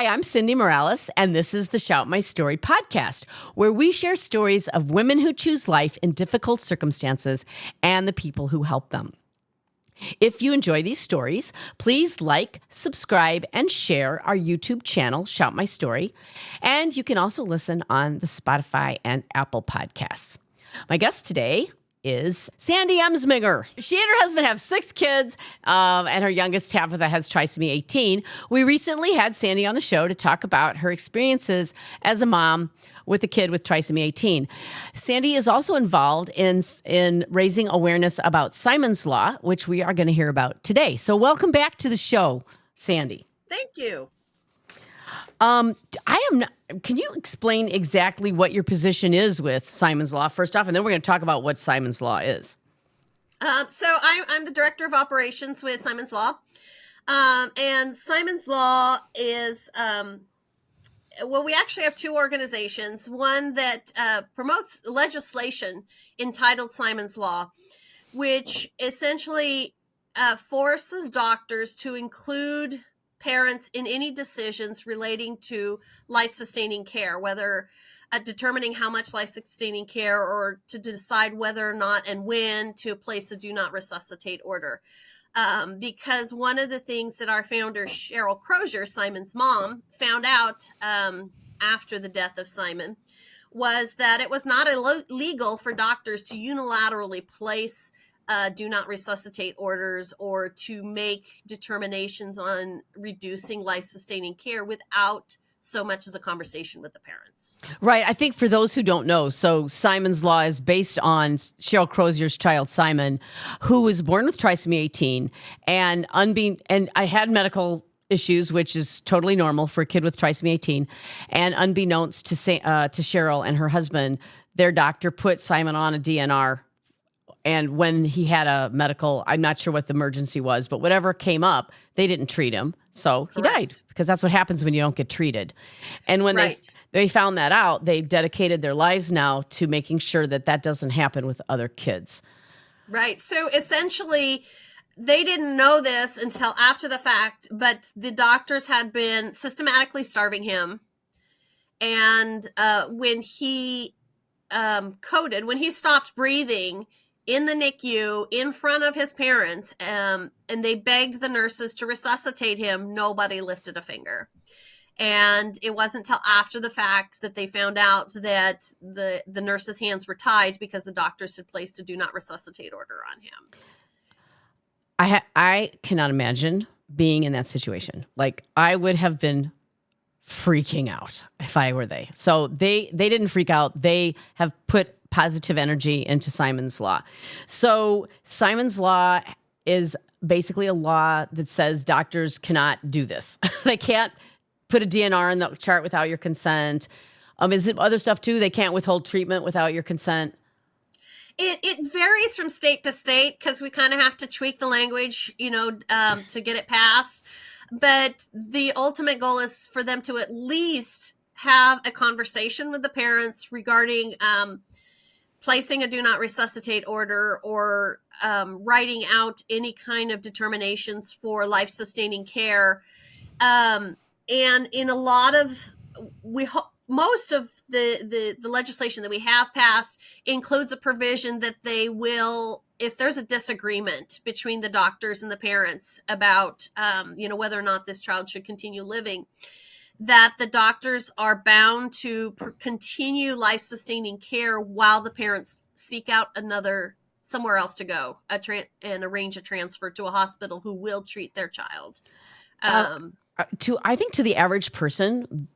Hi, I'm Cindy Morales, and this is the Shout My Story podcast, where we share stories of women who choose life in difficult circumstances and the people who help them. If you enjoy these stories, please like, subscribe, and share our YouTube channel, Shout My Story. And you can also listen on the Spotify and Apple podcasts. My guest today is Sandi Enzminger. She and her husband have 6 kids, and her youngest, Tabitha, has trisomy 18. We recently had Sandi on the show to talk about her experiences as a mom with a kid with trisomy 18. Sandi is also involved in raising awareness about Simon's Law, which we are going to hear about today. So welcome back to the show, Sandi. Thank you. Can you explain exactly what your position is with Simon's Law first off, and then we're going to talk about what Simon's Law is. So I'm the director of operations with Simon's Law. And Simon's Law is, we actually have 2 organizations, one that promotes legislation entitled Simon's Law, which essentially forces doctors to include parents in any decisions relating to life-sustaining care, whether determining how much life-sustaining care or to decide whether or not and when to place a Do Not Resuscitate order. Because one of the things that our founder, Sheryl Crosier, Simon's mom, found out after the death of Simon was that it was not illegal for doctors to unilaterally place Do Not Resuscitate orders or to make determinations on reducing life-sustaining care without so much as a conversation with the parents. Right. I think for those who don't know, so Simon's Law is based on Sheryl Crosier's child, Simon, who was born with trisomy 18 and I had medical issues, which is totally normal for a kid with trisomy 18. And unbeknownst to Sheryl and her husband, their doctor put Simon on a DNR. And when he had a medical, I'm not sure what the emergency was, but whatever came up, they didn't treat him. So he died because that's what happens when you don't get treated. And when they found that out, they dedicated their lives now to making sure that that doesn't happen with other kids. Right. So essentially, they didn't know this until after the fact, but the doctors had been systematically starving him. And when he coded, when he stopped breathing in the NICU in front of his parents, and they begged the nurses to resuscitate him, nobody lifted a finger. And it wasn't until after the fact that they found out that the nurses' hands were tied because the doctors had placed a Do Not Resuscitate order on him. I cannot imagine being in that situation. Like, I would have been freaking out if I were they. So they didn't freak out. They have put positive energy into Simon's Law. So Simon's Law is basically a law that says doctors cannot do this. They can't put a DNR in the chart without your consent. Is it other stuff too? They can't withhold treatment without your consent. It varies from state to state because we kind of have to tweak the language, to get it passed. But the ultimate goal is for them to at least have a conversation with the parents regarding placing a Do Not Resuscitate order or writing out any kind of determinations for life-sustaining care. And in a lot of, most of the legislation that we have passed includes a provision that they will, if there's a disagreement between the doctors and the parents about, whether or not this child should continue living, that the doctors are bound to continue life-sustaining care while the parents seek out somewhere else to go and arrange a transfer to a hospital who will treat their child. I think to the average person,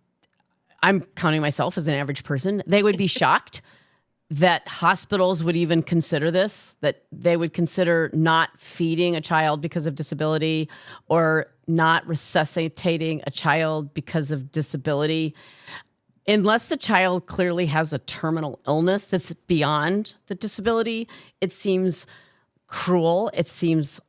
I'm counting myself as an average person, they would be shocked that hospitals would even consider this, that they would consider not feeding a child because of disability or not resuscitating a child because of disability, unless the child clearly has a terminal illness that's beyond the disability. It seems cruel. It just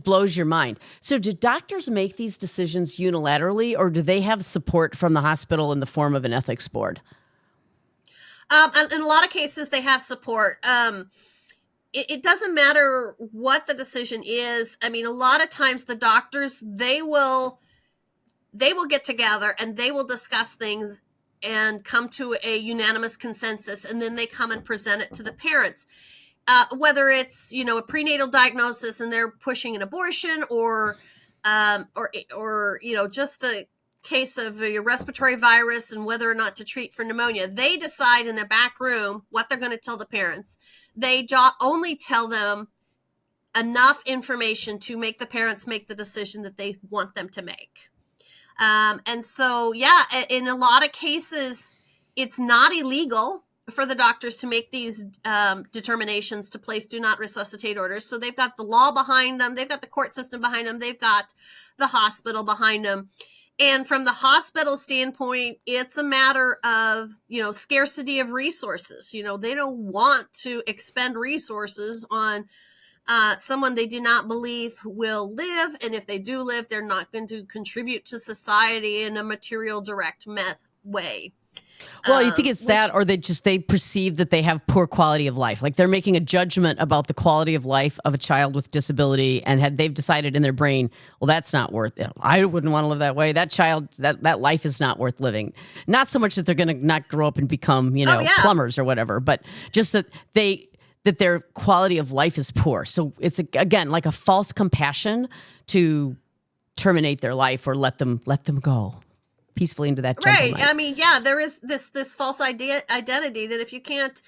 blows your mind. So do doctors make these decisions unilaterally, or do they have support from the hospital in the form of an ethics board? In a lot of cases, they have support. It doesn't matter what the decision is. I mean, a lot of times the doctors, they will they will get together and they will discuss things and come to a unanimous consensus, and then they come and present it to the parents. Whether it's, a prenatal diagnosis and they're pushing an abortion, or just a case of a respiratory virus and whether or not to treat for pneumonia, they decide in their back room what they're going to tell the parents. They only tell them enough information to make the parents make the decision that they want them to make. And so, in a lot of cases, it's not illegal for the doctors to make these determinations to place do not resuscitate orders. So they've got the law behind them. They've got the court system behind them. They've got the hospital behind them. And from the hospital standpoint, it's a matter of, scarcity of resources. They don't want to expend resources on someone they do not believe will live. And if they do live, they're not going to contribute to society in a material, direct way. Well, you think it's that, or they perceive that they have poor quality of life. Like they're making a judgment about the quality of life of a child with disability, and they've decided in their brain, well, that's not worth it. I wouldn't want to live that way. That child, that life is not worth living. Not so much that they're going to not grow up and become, plumbers or whatever, but just that their quality of life is poor. So it's, again, like a false compassion to terminate their life or let them go peacefully into that jungle right night. I mean, there is this false identity that if you can't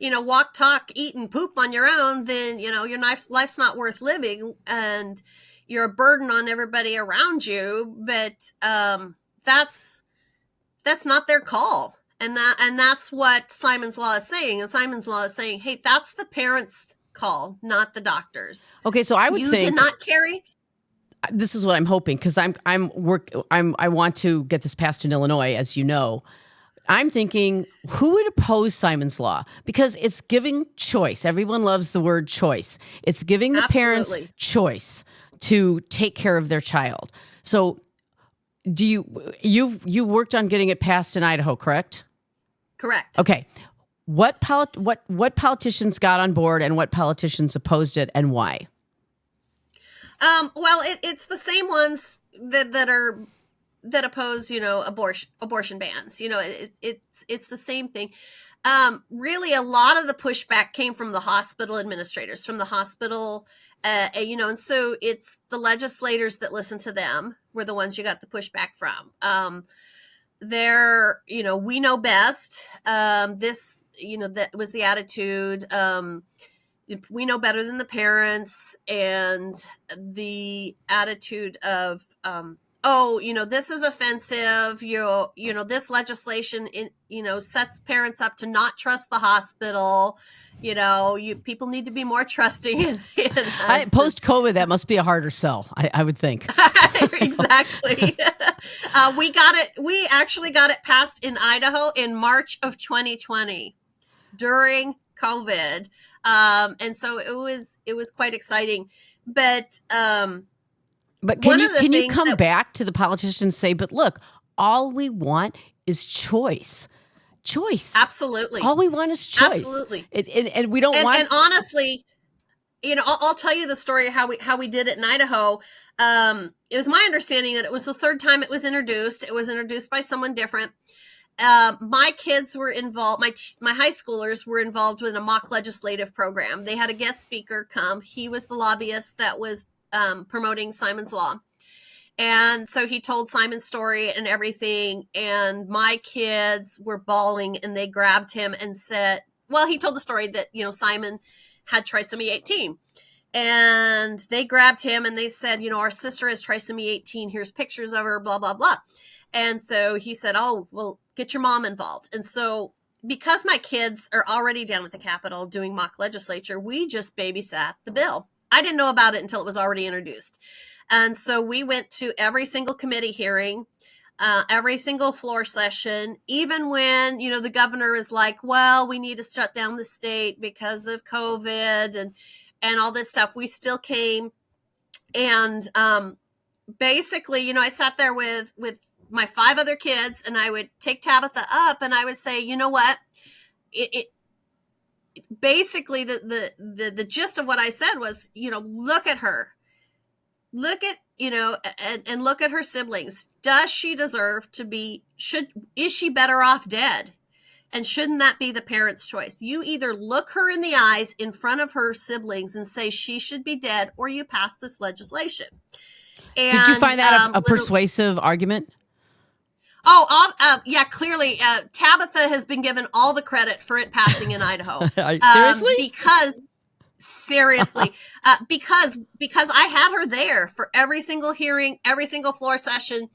walk, talk, eat, and poop on your own, then your life's not worth living, and you're a burden on everybody around you. But that's not their call, and that's what Simon's Law is saying. And Simon's Law is saying, hey, that's the parents' call, not the doctors. Okay, so I would think you did not carry. This is what I'm hoping, because I want to get this passed in Illinois, as you know. I'm thinking, who would oppose Simon's Law? Because it's giving choice. Everyone loves the word choice. It's giving the parents choice to take care of their child. So, you worked on getting it passed in Idaho, correct? Correct. Okay. What politicians got on board and what politicians opposed it, and why? Well, it's the same ones that oppose, abortion bans. It's the same thing. Really, a lot of the pushback came from the hospital administrators, from the hospital, and so it's the legislators that listened to them were the ones you got the pushback from. They're, we know best. This, that was the attitude. We know better than the parents, and the attitude of, this is offensive. This legislation, sets parents up to not trust the hospital. People need to be more trusting. In post-COVID, that must be a harder sell, I would think. Exactly. We actually got it passed in Idaho in March of 2020 during COVID. And so it was quite exciting, but can you come back to the politicians and say, but look, all we want is choice. Absolutely. All we want is choice. Absolutely. And we don't want. And honestly, I'll tell you the story of how we did it in Idaho. It was my understanding that it was the third time it was introduced. It was introduced by someone different. My kids were involved. My high schoolers were involved with a mock legislative program. They had a guest speaker come. He was the lobbyist that was promoting Simon's Law. And so he told Simon's story and everything. And my kids were bawling, and they grabbed him and said, well, he told the story that, Simon had trisomy 18. And they grabbed him and they said, our sister has trisomy 18. Here's pictures of her, blah, blah, blah. And so he said, oh, well, get your mom involved. And so because my kids are already down at the Capitol doing mock legislature, we just babysat the bill. I didn't know about it until it was already introduced. And so we went to every single committee hearing, every single floor session, even when, the governor is like, well, we need to shut down the state because of COVID and all this stuff. We still came. And basically, I sat there with my 5 other kids, and I would take Tabitha up and I would say, you know what, basically the gist of what I said was, look at her, look at and look at her siblings. Does she deserve to be, is she better off dead? And shouldn't that be the parent's choice? You either look her in the eyes in front of her siblings and say she should be dead, or you pass this legislation. And, did you find that a persuasive argument? Yeah, clearly. Tabitha has been given all the credit for it passing in Idaho. Seriously? Seriously, because I had her there for every single hearing, every single floor session,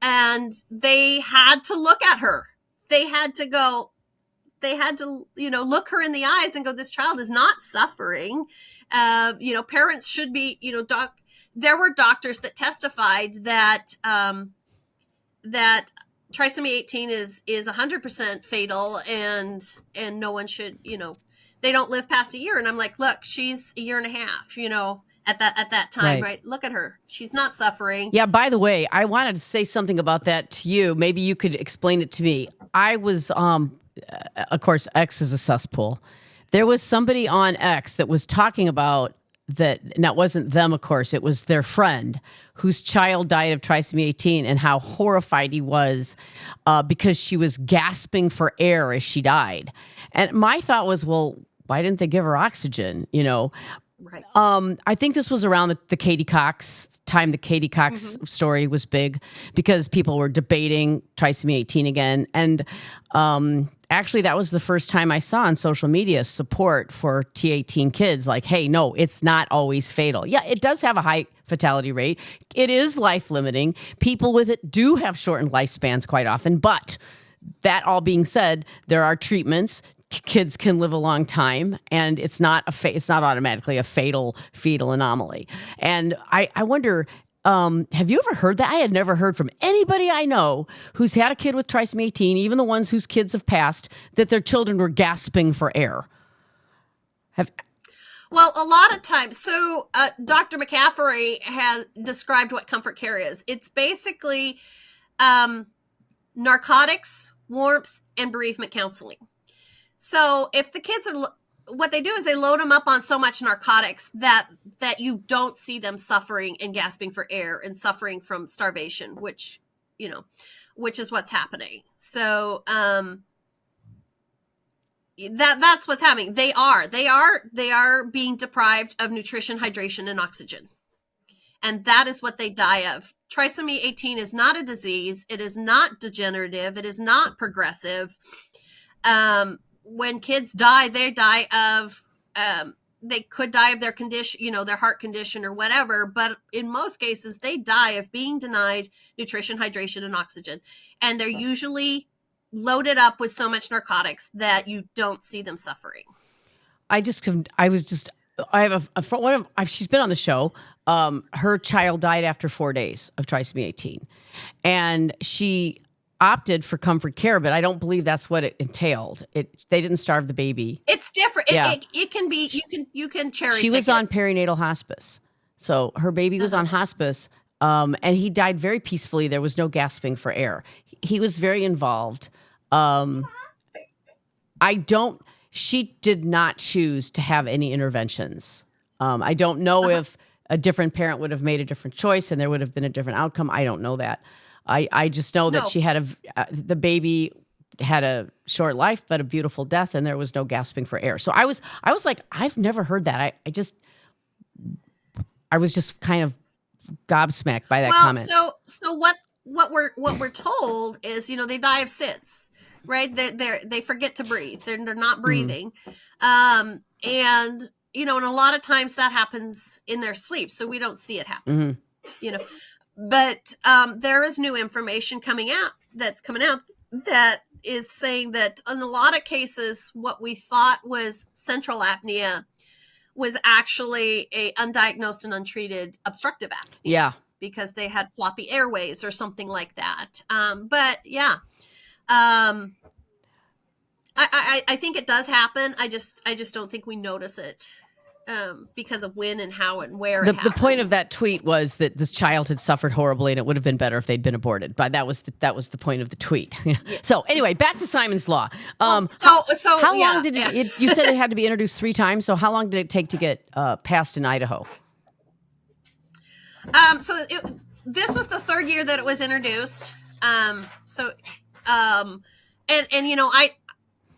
and they had to look at her. They had to look her in the eyes and go, this child is not suffering. Parents should be, there were doctors that testified that trisomy 18 is 100% fatal, and no one should, they don't live past a year. And I'm like, look, she's a year and a half, at that time, right? Look at her. She's not suffering. Yeah, by the way, I wanted to say something about that to you. Maybe you could explain it to me. I was, of course, X is a cesspool. There was somebody on X that was talking about that, and that wasn't them, of course, it was their friend whose child died of trisomy 18, and how horrified he was because she was gasping for air as she died. And my thought was, well, why didn't they give her oxygen? Right. I think this was around the Katie Cox time. The Katie Cox story was big because people were debating trisomy 18 again. And actually, that was the first time I saw on social media support for T18 kids. Like, hey, no, it's not always fatal. Yeah, it does have a high fatality rate. It is life-limiting. People with it do have shortened lifespans quite often. But that all being said, there are treatments. Kids can live a long time, and it's not automatically a fatal fetal anomaly. And I wonder, have you ever heard that? I had never heard from anybody I know who's had a kid with trisomy 18, even the ones whose kids have passed, that their children were gasping for air. Well, a lot of times, so Dr. McCaffrey has described what comfort care is. It's basically narcotics, warmth, and bereavement counseling. So if the kids what they do is they load them up on so much narcotics that you don't see them suffering and gasping for air and suffering from starvation, which is what's happening. So that's what's happening. They are being deprived of nutrition, hydration, and oxygen. And that is what they die of. Trisomy 18 is not a disease. It is not degenerative. It is not progressive. When kids die, they die of, they could die of their condition, their heart condition or whatever. But in most cases, they die of being denied nutrition, hydration, and oxygen. And they're usually loaded up with so much narcotics that you don't see them suffering. She's been on the show. Her child died after 4 days of trisomy 18. And she opted for comfort care, but I don't believe that's what it entailed. They didn't starve the baby. It's different. Yeah. It can be, you can cherry She was on perinatal hospice. So her baby was on hospice, and he died very peacefully. There was no gasping for air. He was very involved. She did not choose to have any interventions. I don't know if a different parent would have made a different choice and there would have been a different outcome. I don't know that. I just know that she had the baby had a short life, but a beautiful death, and there was no gasping for air. So I was like, I've never heard that. I was just kind of gobsmacked by that comment. So what we're told is, they die of SIDS, right? They forget to breathe. They're not breathing. And and a lot of times that happens in their sleep. So we don't see it happen, But there is new information coming out that is saying that in a lot of cases, what we thought was central apnea was actually a undiagnosed and untreated obstructive apnea. Yeah. Because they had floppy airways or something like that. I think it does happen. I just don't think we notice it. Because of when and how and where it happens. The point of that tweet was that this child had suffered horribly and it would have been better if they'd been aborted. But that was the point of the tweet. Yeah. So anyway, back to Simon's Law. How long did it? You said it had to be introduced 3 times. So how long did it take to get passed in Idaho? This was the third year that it was introduced.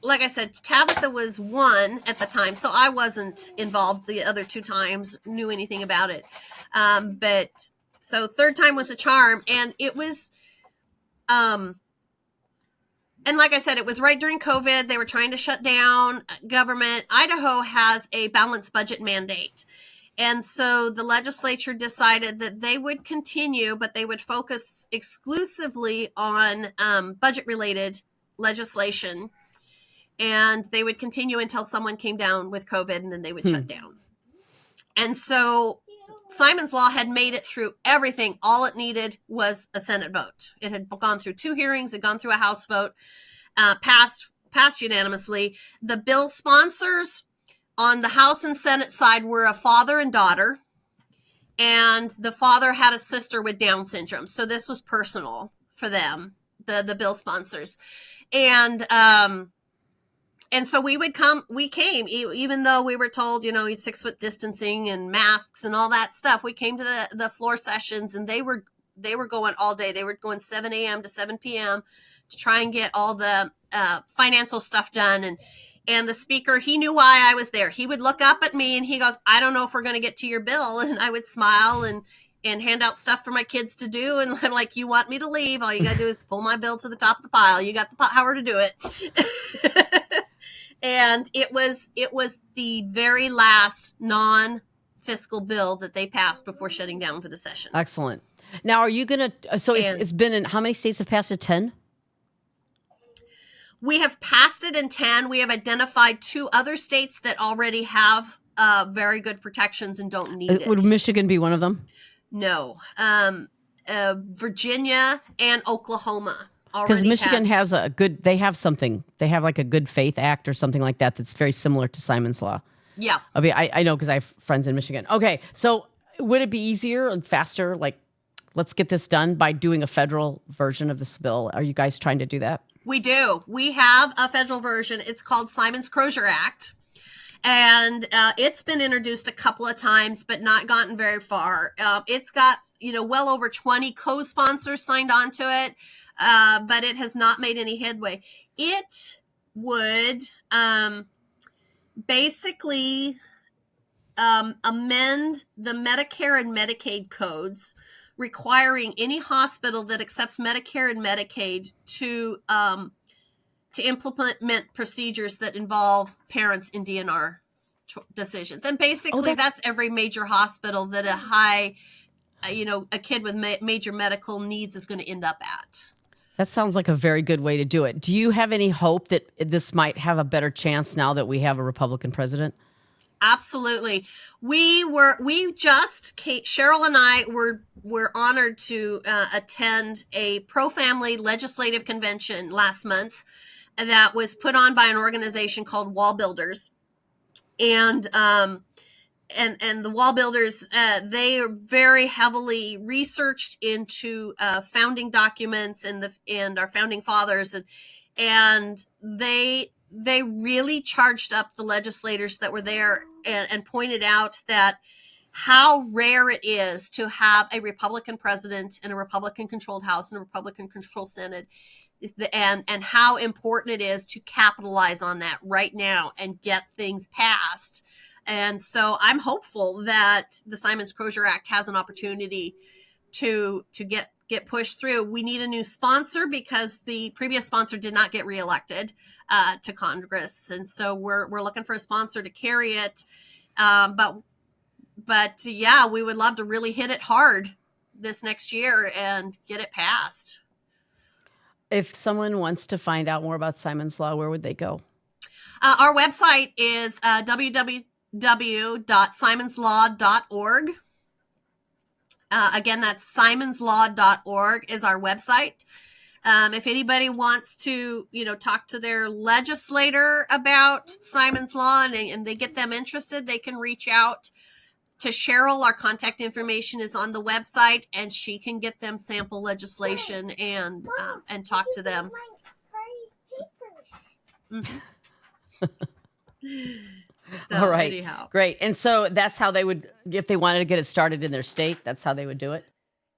Like I said, Tabitha was one at the time, so I wasn't involved the other two times, knew anything about it. But so third time was a charm, and it was, and like I said, it was right during COVID. They were trying to shut down government. Idaho has a balanced budget mandate. And so the legislature decided that they would continue, but they would focus exclusively on budget-related legislation. And they would continue until someone came down with COVID, and then they would shut down. And so Simon's Law had made it through everything. All it needed was a Senate vote. It had gone through 2 hearings, it had gone through a House vote, passed unanimously. The bill sponsors on the House and Senate side were a father and daughter, and the father had a sister with Down syndrome. So this was personal for them, the bill sponsors. And so we came, even though we were told, 6-foot distancing and masks and all that stuff. We came to the floor sessions, and they were going all day. They were going 7 a.m. to 7 p.m. to try and get all the financial stuff done. And the speaker, he knew why I was there. He would look up at me and he goes, "I don't know if we're going to get to your bill." And I would smile and hand out stuff for my kids to do. And I'm like, "You want me to leave? All you got to do is pull my bill to the top of the pile. You got the power to do it." And it was the very last non-fiscal bill that they passed before shutting down for the session. Excellent. Now, are you going to, so it's been in, how many states have passed it? 10? We have passed it in 10. We have identified 2 other states that already have very good protections and don't need it. Would Michigan be one of them? No. Virginia and Oklahoma. Because Michigan has they have like a good faith act or something like that that's very similar to Simon's Law. Yeah. I mean, I know because I have friends in Michigan. Okay, so would it be easier and faster, like, let's get this done by doing a federal version of this bill? Are you guys trying to do that? We do. We have a federal version. It's called Simon's Crosier Act. And it's been introduced a couple of times, but not gotten very far. It's got, well over 20 co-sponsors signed on to it, but it has not made any headway. It would basically amend the Medicare and Medicaid codes, requiring any hospital that accepts Medicare and Medicaid to implement procedures that involve parents in DNR decisions. And basically that's every major hospital that a kid with major medical needs is going to end up at. That sounds like a very good way to do it. Do you have any hope that this might have a better chance now that we have a Republican president? Absolutely. Sheryl and I were honored to attend a pro-family legislative convention last month that was put on by an organization called Wall Builders. And the Wall Builders, they are very heavily researched into founding documents and our founding fathers, and they really charged up the legislators that were there and pointed out that how rare it is to have a Republican president and a Republican-controlled House and a Republican-controlled Senate, and how important it is to capitalize on that right now and get things passed. And so I'm hopeful that the Simon's Crosier Act has an opportunity to get pushed through. We need a new sponsor because the previous sponsor did not get reelected to Congress, and so we're looking for a sponsor to carry it. But yeah, we would love to really hit it hard this next year and get it passed. If someone wants to find out more about Simon's Law, where would they go? Our website is www.simonslaw.org. Again, that's simonslaw.org is our website. If anybody wants to, talk to their legislator about Simon's Law and they get them interested, they can reach out to Sheryl. Our contact information is on the website, and she can get them sample legislation and talk to them. Mm-hmm. So, All right. anyhow. Great. And so that's how they would, if they wanted to get it started in their state, that's how they would do it.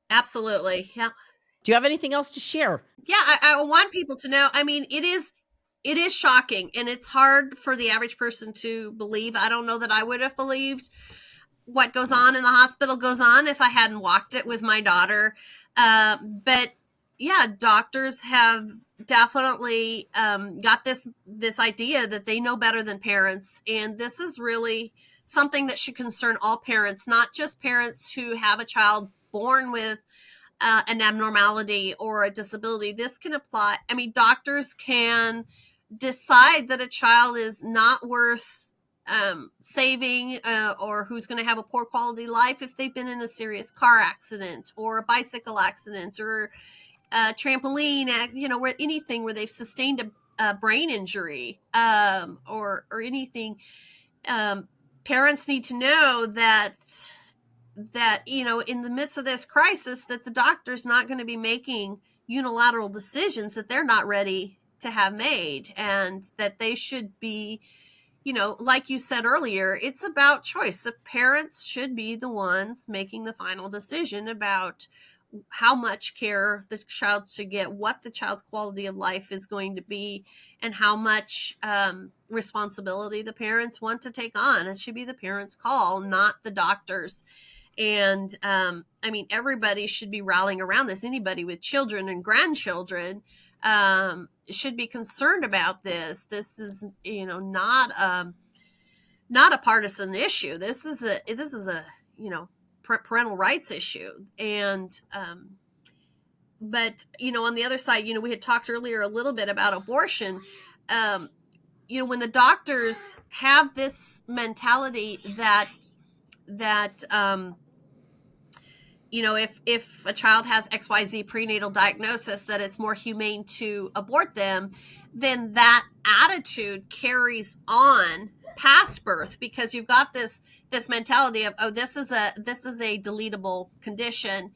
Absolutely. Yeah. Do you have anything else to share? Yeah. I want people to know, I mean, it is shocking, and it's hard for the average person to believe. I don't know that I would have believed what goes on in the hospital goes on if I hadn't walked it with my daughter. But yeah, doctors have definitely got this idea that they know better than parents. And this is really something that should concern all parents, not just parents who have a child born with an abnormality or a disability. This can apply. I mean, doctors can decide that a child is not worth saving or who's going to have a poor quality life if they've been in a serious car accident or a bicycle accident or a trampoline, where anything where they've sustained a brain injury or anything. Parents need to know that in the midst of this crisis, that the doctor's not going to be making unilateral decisions that they're not ready to have made, and that they should be, like you said earlier, it's about choice. The parents should be the ones making the final decision about how much care the child should get, what the child's quality of life is going to be, and how much responsibility the parents want to take on. It should be the parents' call, not the doctor's. And everybody should be rallying around this. Anybody with children and grandchildren should be concerned about this. This is, not a partisan issue. This is a parental rights issue. And but on the other side, we had talked earlier a little bit about abortion. When the doctors have this mentality that if a child has XYZ prenatal diagnosis, that it's more humane to abort them, then that attitude carries on past birth, because you've got this mentality of, oh, this is a deletable condition,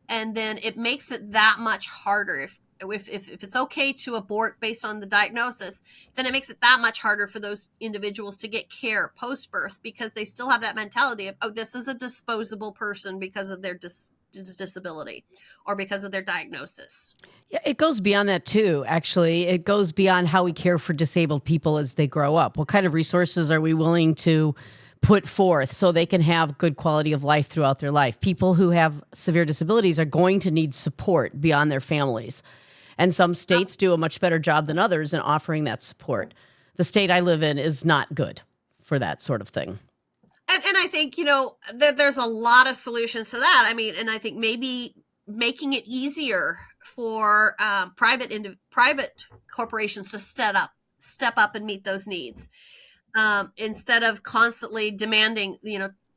and then it makes it that much harder. If it's okay to abort based on the diagnosis, then it makes it that much harder for those individuals to get care post-birth, because they still have that mentality of, oh, this is a disposable person because of their disability or because of their diagnosis. Yeah, it goes beyond that too, actually. It goes beyond how we care for disabled people as they grow up. What kind of resources are we willing to put forth so they can have good quality of life throughout their life? People who have severe disabilities are going to need support beyond their families. And some states do a much better job than others in offering that support. The state I live in is not good for that sort of thing. And I think, that there's a lot of solutions to that. I mean, and I think maybe making it easier for private corporations to step up and meet those needs, instead of constantly demanding,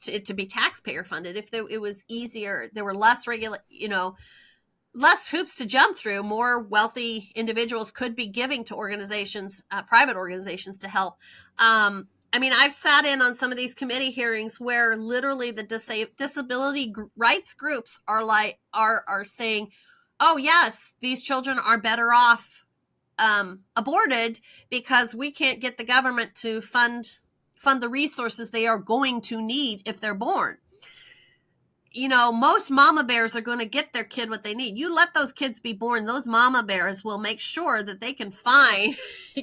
it to be taxpayer funded. If it was easier, there were less less hoops to jump through, more wealthy individuals could be giving to organizations, private organizations, to help. I've sat in on some of these committee hearings where literally the disability rights groups are saying, oh yes, these children are better off aborted because we can't get the government to fund the resources they are going to need if they're born. Most mama bears are going to get their kid what they need. You let those kids be born, those mama bears will make sure that they can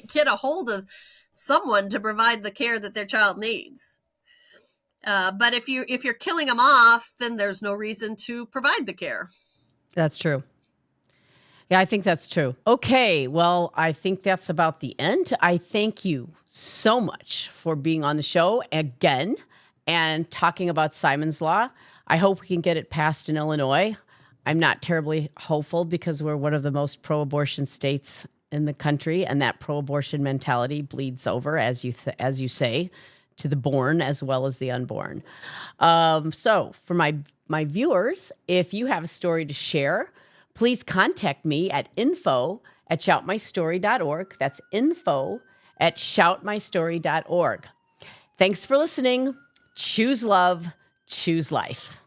get a hold of someone to provide the care that their child needs. But if you're killing them off, then there's no reason to provide the care. That's true. Yeah, I think that's true. Okay, well, I think that's about the end. I thank you so much for being on the show again and talking about Simon's Law. I hope we can get it passed in Illinois. I'm not terribly hopeful because we're one of the most pro-abortion states in the country, and that pro-abortion mentality bleeds over, as you say, to the born as well as the unborn. So for my viewers, if you have a story to share, please contact me at info@shoutmystory.org. That's info@shoutmystory.org. Thanks for listening. Choose love, choose life.